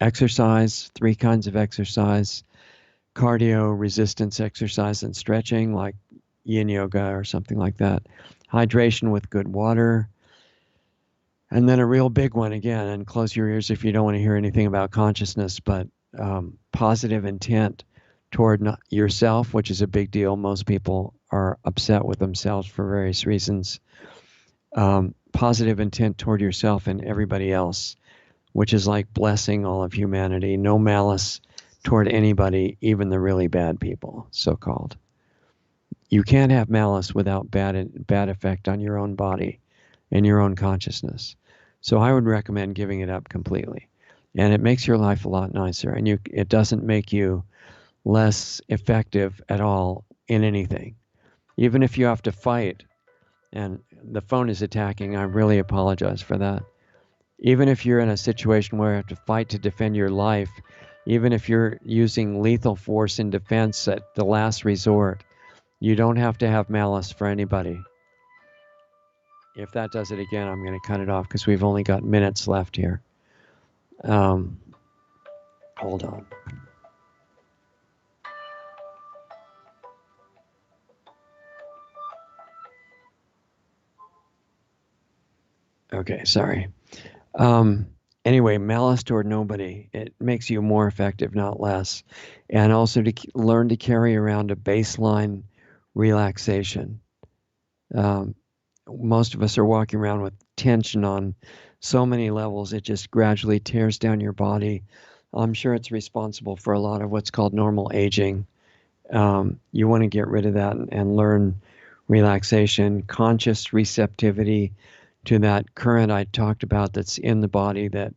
Exercise, 3 kinds of exercise: cardio, resistance exercise, and stretching, like yin yoga or something like that. Hydration with good water. And then a real big one again, and close your ears if you don't want to hear anything about consciousness, but positive intent toward yourself, which is a big deal. Most people are upset with themselves for various reasons. Positive intent toward yourself and everybody else, which is like blessing all of humanity. No malice toward anybody, even the really bad people, so-called. You can't have malice without bad effect on your own body and your own consciousness. So I would recommend giving it up completely. And it makes your life a lot nicer. And it doesn't make you less effective at all in anything. Even if you have to fight, and the phone is attacking, I really apologize for that. Even if you're in a situation where you have to fight to defend your life, even if you're using lethal force in defense at the last resort, you don't have to have malice for anybody. If that does it again, I'm going to cut it off because we've only got minutes left here. Hold on. Okay, sorry. Anyway, malice toward nobody. It makes you more effective, not less. And also to learn to carry around a baseline relaxation. Most of us are walking around with tension on so many levels, it just gradually tears down your body. I'm sure it's responsible for a lot of what's called normal aging. You want to get rid of that and learn relaxation, conscious receptivity to that current I talked about that's in the body, that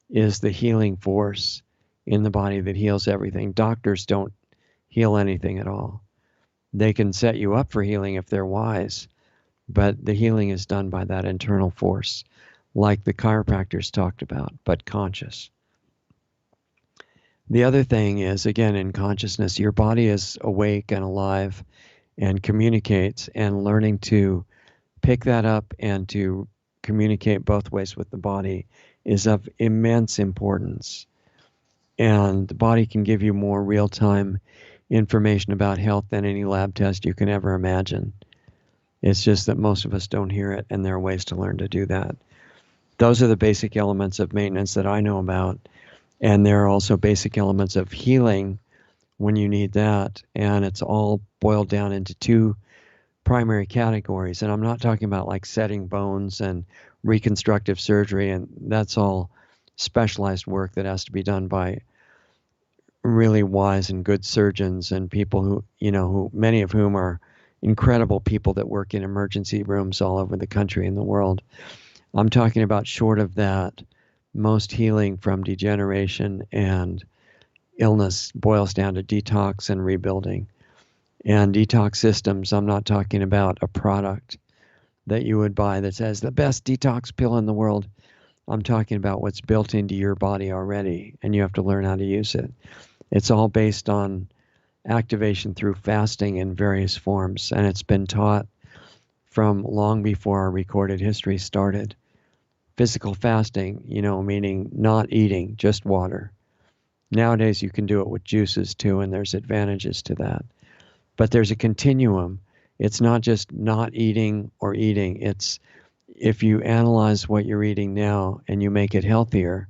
is the healing force in the body that heals everything. Doctors don't heal anything at all. They can set you up for healing if they're wise, but the healing is done by that internal force, like the chiropractors talked about, but conscious. The other thing is, again, in consciousness, your body is awake and alive and communicates, and learning to pick that up and to communicate both ways with the body is of immense importance. And the body can give you more real-time information about health than any lab test you can ever imagine. It's just that most of us don't hear it, and there are ways to learn to do that. Those are the basic elements of maintenance that I know about. And there are also basic elements of healing when you need that. And it's all boiled down into 2 primary categories. And I'm not talking about like setting bones and reconstructive surgery, and that's all specialized work that has to be done by really wise and good surgeons and people who many of whom are incredible people that work in emergency rooms all over the country and the world. I'm talking about, short of that, most healing from degeneration and illness boils down to detox and rebuilding. And detox systems, I'm not talking about a product that you would buy that says the best detox pill in the world. I'm talking about what's built into your body already, and you have to learn how to use it. It's all based on activation through fasting in various forms, and it's been taught from long before our recorded history started. Physical fasting, meaning not eating, just water. Nowadays you can do it with juices too, and there's advantages to that. But there's a continuum, It's not just not eating or eating. It's if you analyze what you're eating now and you make it healthier,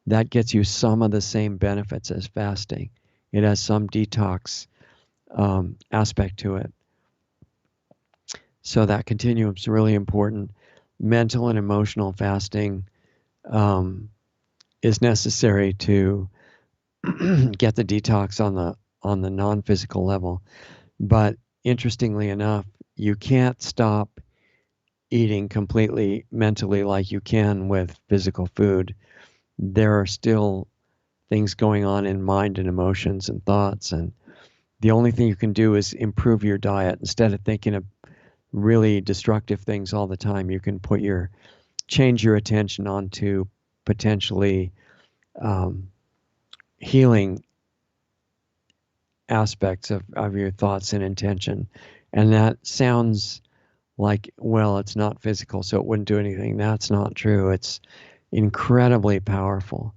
that gets you some of the same benefits as fasting. It has some detox aspect to it. So that continuum is really important. Mental and emotional fasting um, is necessary to get the detox on the non-physical level. But interestingly enough, you can't stop eating completely mentally like you can with physical food. There are still things going on in mind and emotions and thoughts, and the only thing you can do is improve your diet. Instead of thinking of really destructive things all the time, you can change your attention onto potentially um, healing aspects of your thoughts and intention. And that sounds like, well, it's not physical, so it wouldn't do anything. That's not true. It's incredibly powerful.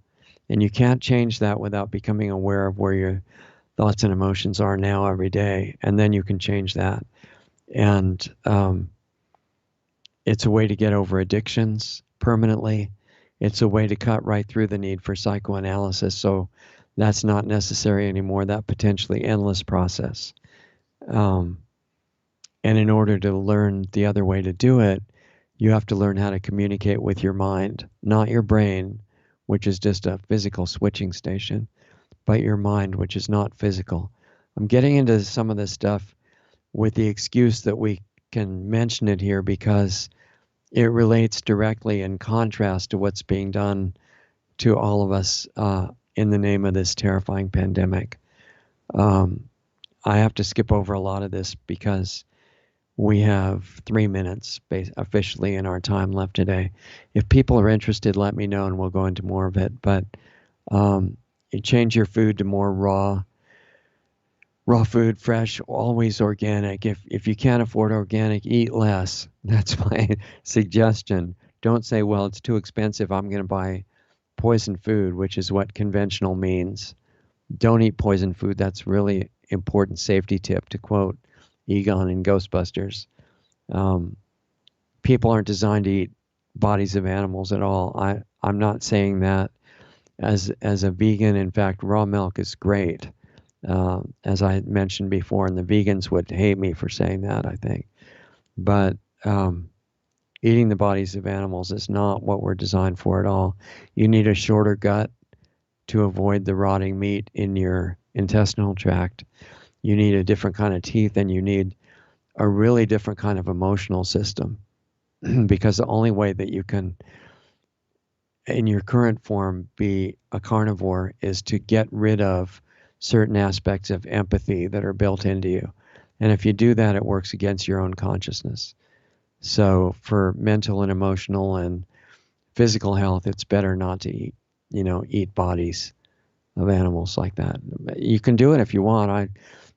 And you can't change that without becoming aware of where your thoughts and emotions are now every day. And then you can change that. And it's a way to get over addictions permanently. It's a way to cut right through the need for psychoanalysis. So that's not necessary anymore, that potentially endless process. Um, and in order to learn the other way to do it, you have to learn how to communicate with your mind, not your brain, which is just a physical switching station, but your mind, which is not physical. I'm getting into some of this stuff with the excuse that we can mention it here because it relates directly in contrast to what's being done to all of us in the name of this terrifying pandemic. Um, I have to skip over a lot of this because we have 3 minutes officially in our time left today. If people are interested, let me know and we'll go into more of it. But you change your food to more raw food, fresh, always organic. If you can't afford organic, eat less. That's my suggestion. Don't say, well, it's too expensive. I'm going to buy poison food, which is what conventional means. Don't eat poison food. That's really important safety tip, to quote Egon in Ghostbusters. Um, People aren't designed to eat bodies of animals at all. I'm not saying that as a vegan. In fact, raw milk is great. As I mentioned before, and the vegans would hate me for saying that, I think. But eating the bodies of animals is not what we're designed for at all. You need a shorter gut to avoid the rotting meat in your intestinal tract. You need a different kind of teeth, and you need a really different kind of emotional system because the only way that you can, in your current form, be a carnivore is to get rid of certain aspects of empathy that are built into you. And if you do that, it works against your own consciousness. So for mental and emotional and physical health, it's better not to eat bodies of animals like that. You can do it if you want. I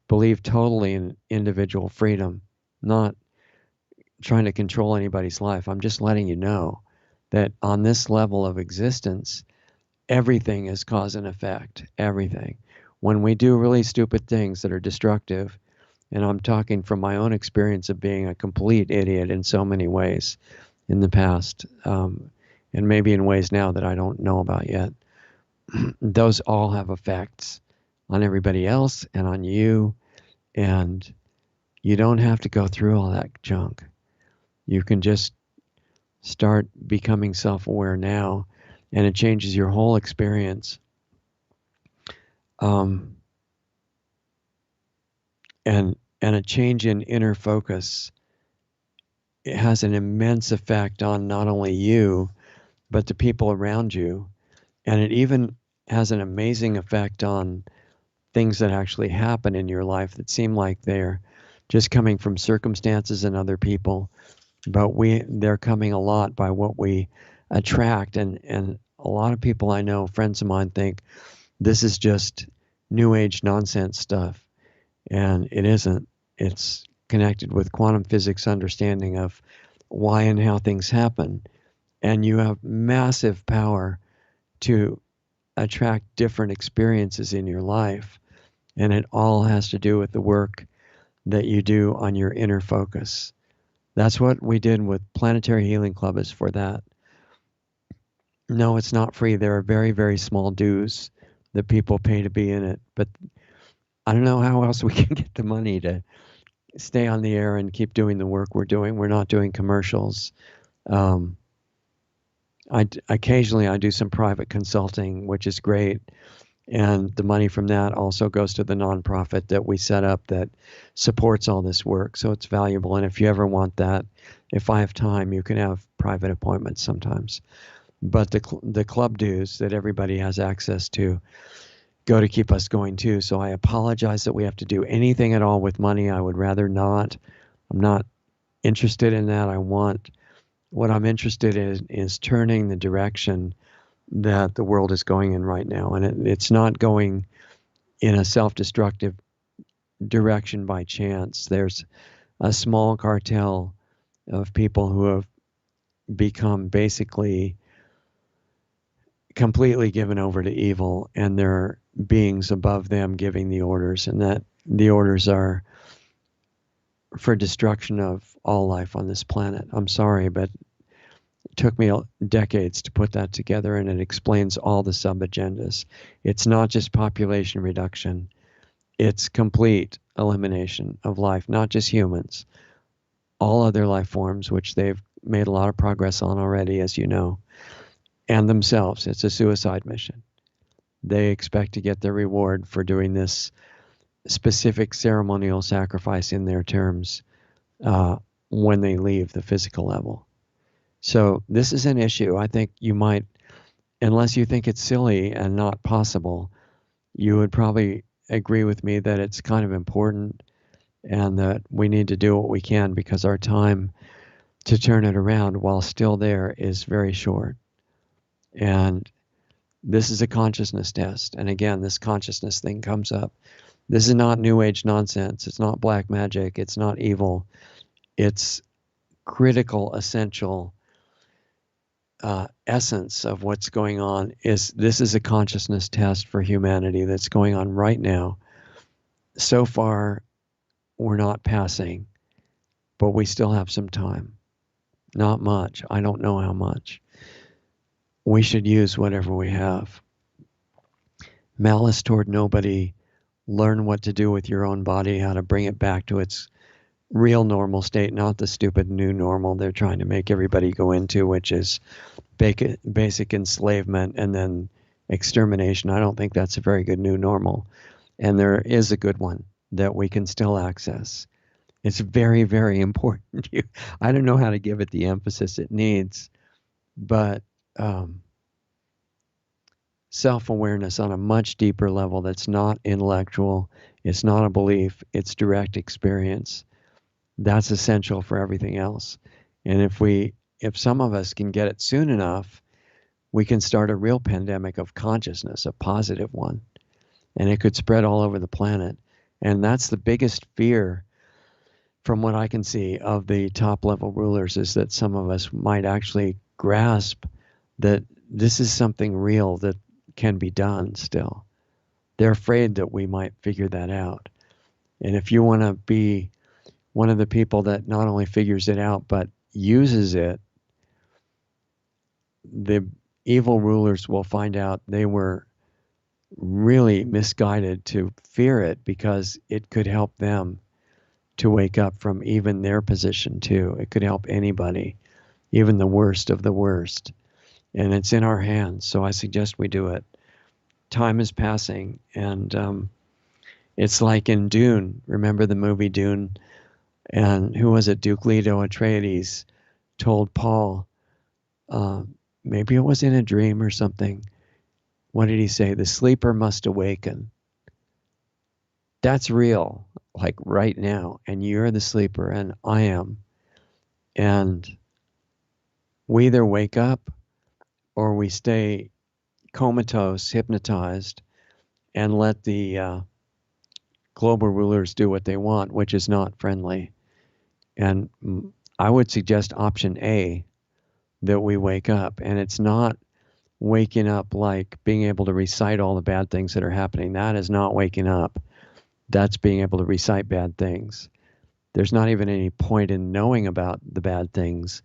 believe totally in individual freedom, not trying to control anybody's life. I'm just letting you know that on this level of existence, everything is cause and effect. Everything. When we do really stupid things that are destructive, and I'm talking from my own experience of being a complete idiot in so many ways in the past, and maybe in ways now that I don't know about yet, those all have effects on everybody else and on you. And you don't have to go through all that junk. You can just start becoming self-aware now, and it changes your whole experience. Um, and a change in inner focus, it has an immense effect on not only you, but the people around you. And it even has an amazing effect on things that actually happen in your life that seem like they're just coming from circumstances and other people. But they're coming a lot by what we attract. And a lot of people I know, friends of mine, think this is just new age nonsense stuff. And it isn't. It's connected with quantum physics understanding of why and how things happen. And you have massive power to attract different experiences in your life. And it all has to do with the work that you do on your inner focus. That's what we did with Planetary Healing Club is for that. No, it's not free. There are very, very small dues that people pay to be in it. But I don't know how else we can get the money to stay on the air and keep doing the work we're doing. We're not doing commercials. Um, occasionally I do some private consulting, which is great. And the money from that also goes to the nonprofit that we set up that supports all this work. So it's valuable. And if you ever want that, if I have time, you can have private appointments sometimes. But the club dues that everybody has access to go to keep us going too. So I apologize that we have to do anything at all with money. I would rather not. I'm not interested in that. What I'm interested in is turning the direction that the world is going in right now. And it's not going in a self-destructive direction by chance. There's a small cartel of people who have become basically completely given over to evil, and there are beings above them giving the orders, and that the orders are for destruction of all life on this planet. I'm sorry, but it took me decades to put that together, and it explains all the sub-agendas. It's not just population reduction. It's complete elimination of life, not just humans, all other life forms, which they've made a lot of progress on already, as you know, and themselves. It's a suicide mission. They expect to get their reward for doing this specific ceremonial sacrifice in their terms when they leave the physical level. So this is an issue. I think you might, unless you think it's silly and not possible, you would probably agree with me that it's kind of important and that we need to do what we can because our time to turn it around while still there is very short. And this is a consciousness test. And again, this consciousness thing comes up. This is not New Age nonsense. It's not black magic. It's not evil. It's critical, essential essence of what's going on. This is a consciousness test for humanity that's going on right now. So far, we're not passing, but we still have some time. Not much. I don't know how much. We should use whatever we have. Malice toward nobody. Learn what to do with your own body, how to bring it back to its real normal state, not the stupid new normal they're trying to make everybody go into, which is basic enslavement and then extermination. I don't think that's a very good new normal. And there is a good one that we can still access. It's very, very important. I don't know how to give it the emphasis it needs, but self-awareness on a much deeper level that's not intellectual, it's not a belief, it's direct experience. That's essential for everything else. And if some of us can get it soon enough, we can start a real pandemic of consciousness, a positive one. And it could spread all over the planet. And that's the biggest fear, from what I can see, of the top level rulers, is that some of us might actually grasp that this is something real that can be done still. They're afraid that we might figure that out. And if you want to be one of the people that not only figures it out, but uses it, the evil rulers will find out they were really misguided to fear it because it could help them to wake up from even their position too. It could help anybody, even the worst of the worst. And it's in our hands, so I suggest we do it. Time is passing, and it's like in Dune. Remember the movie Dune? And who was it? Duke Leto Atreides told Paul, maybe it was in a dream or something. What did he say? The sleeper must awaken. That's real, like right now. And you're the sleeper, and I am. And we either wake up or we stay comatose, hypnotized, and let the global rulers do what they want, which is not friendly. And I would suggest option A, that we wake up. And it's not waking up like being able to recite all the bad things that are happening. That is not waking up. that's being able to recite bad things. There's not even any point in knowing about the bad things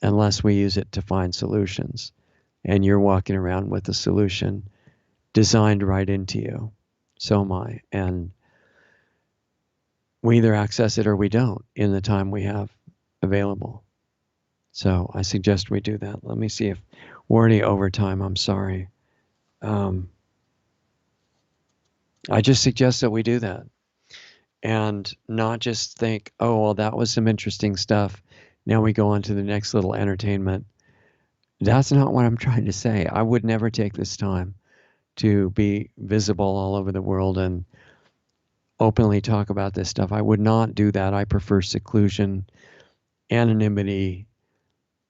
unless we use it to find solutions. And you're walking around with a solution designed right into you. So am I. And we either access it or we don't in the time we have available. So I suggest we do that. Let me see if we're already over time. I'm sorry. I just suggest that we do that and not just think, oh, well, that was some interesting stuff. Now we go on to the next little entertainment. That's not what I'm trying to say. I would never take this time to be visible all over the world and openly talk about this stuff. I would not do that. I prefer seclusion, anonymity,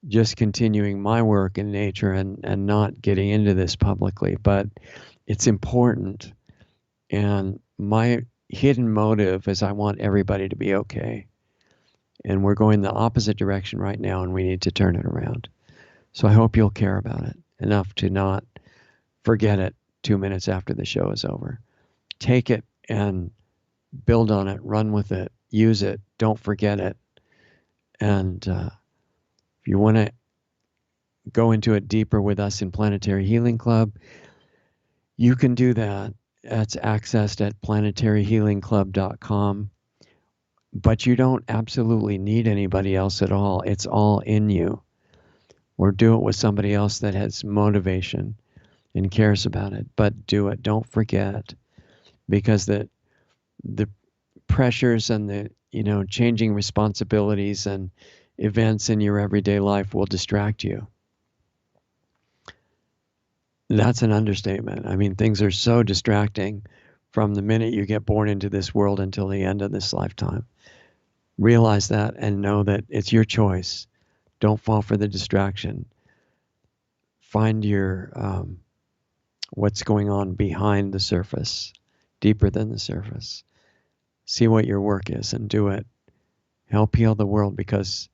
just continuing my work in nature and not getting into this publicly. But it's important. And my hidden motive is I want everybody to be okay. And we're going the opposite direction right now, and we need to turn it around. So I hope you'll care about it enough to not forget it 2 minutes after the show is over. Take it and build on it, run with it, use it, don't forget it. And if you want to go into it deeper with us in Planetary Healing Club, you can do that. That's accessed at planetaryhealingclub.com. But you don't absolutely need anybody else at all. It's all in you. Or do it with somebody else that has motivation and cares about it. But do it. Don't forget. Because the pressures and the changing responsibilities and events in your everyday life will distract you. That's an understatement. I mean, things are so distracting from the minute you get born into this world until the end of this lifetime. Realize that and know that it's your choice. Don't fall for the distraction. Find your what's going on behind the surface, deeper than the surface. See what your work is and do it. Help heal the world, because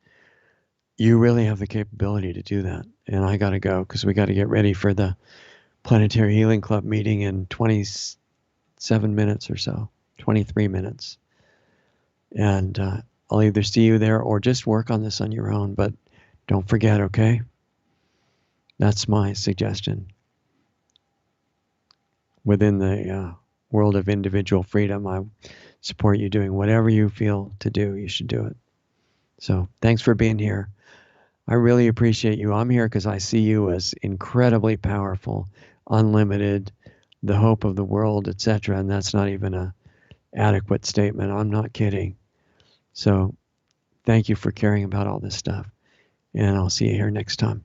you really have the capability to do that. And I got to go because we got to get ready for the Planetary Healing Club meeting in 27 minutes or so, 23 minutes. And I'll either see you there or just work on this on your own. But don't forget, okay? That's my suggestion. Within the world of individual freedom, I support you doing whatever you feel to do. You should do it. So thanks for being here. I really appreciate you. I'm here because I see you as incredibly powerful, unlimited, the hope of the world, etc. And that's not even an adequate statement. I'm not kidding. So thank you for caring about all this stuff. And I'll see you here next time.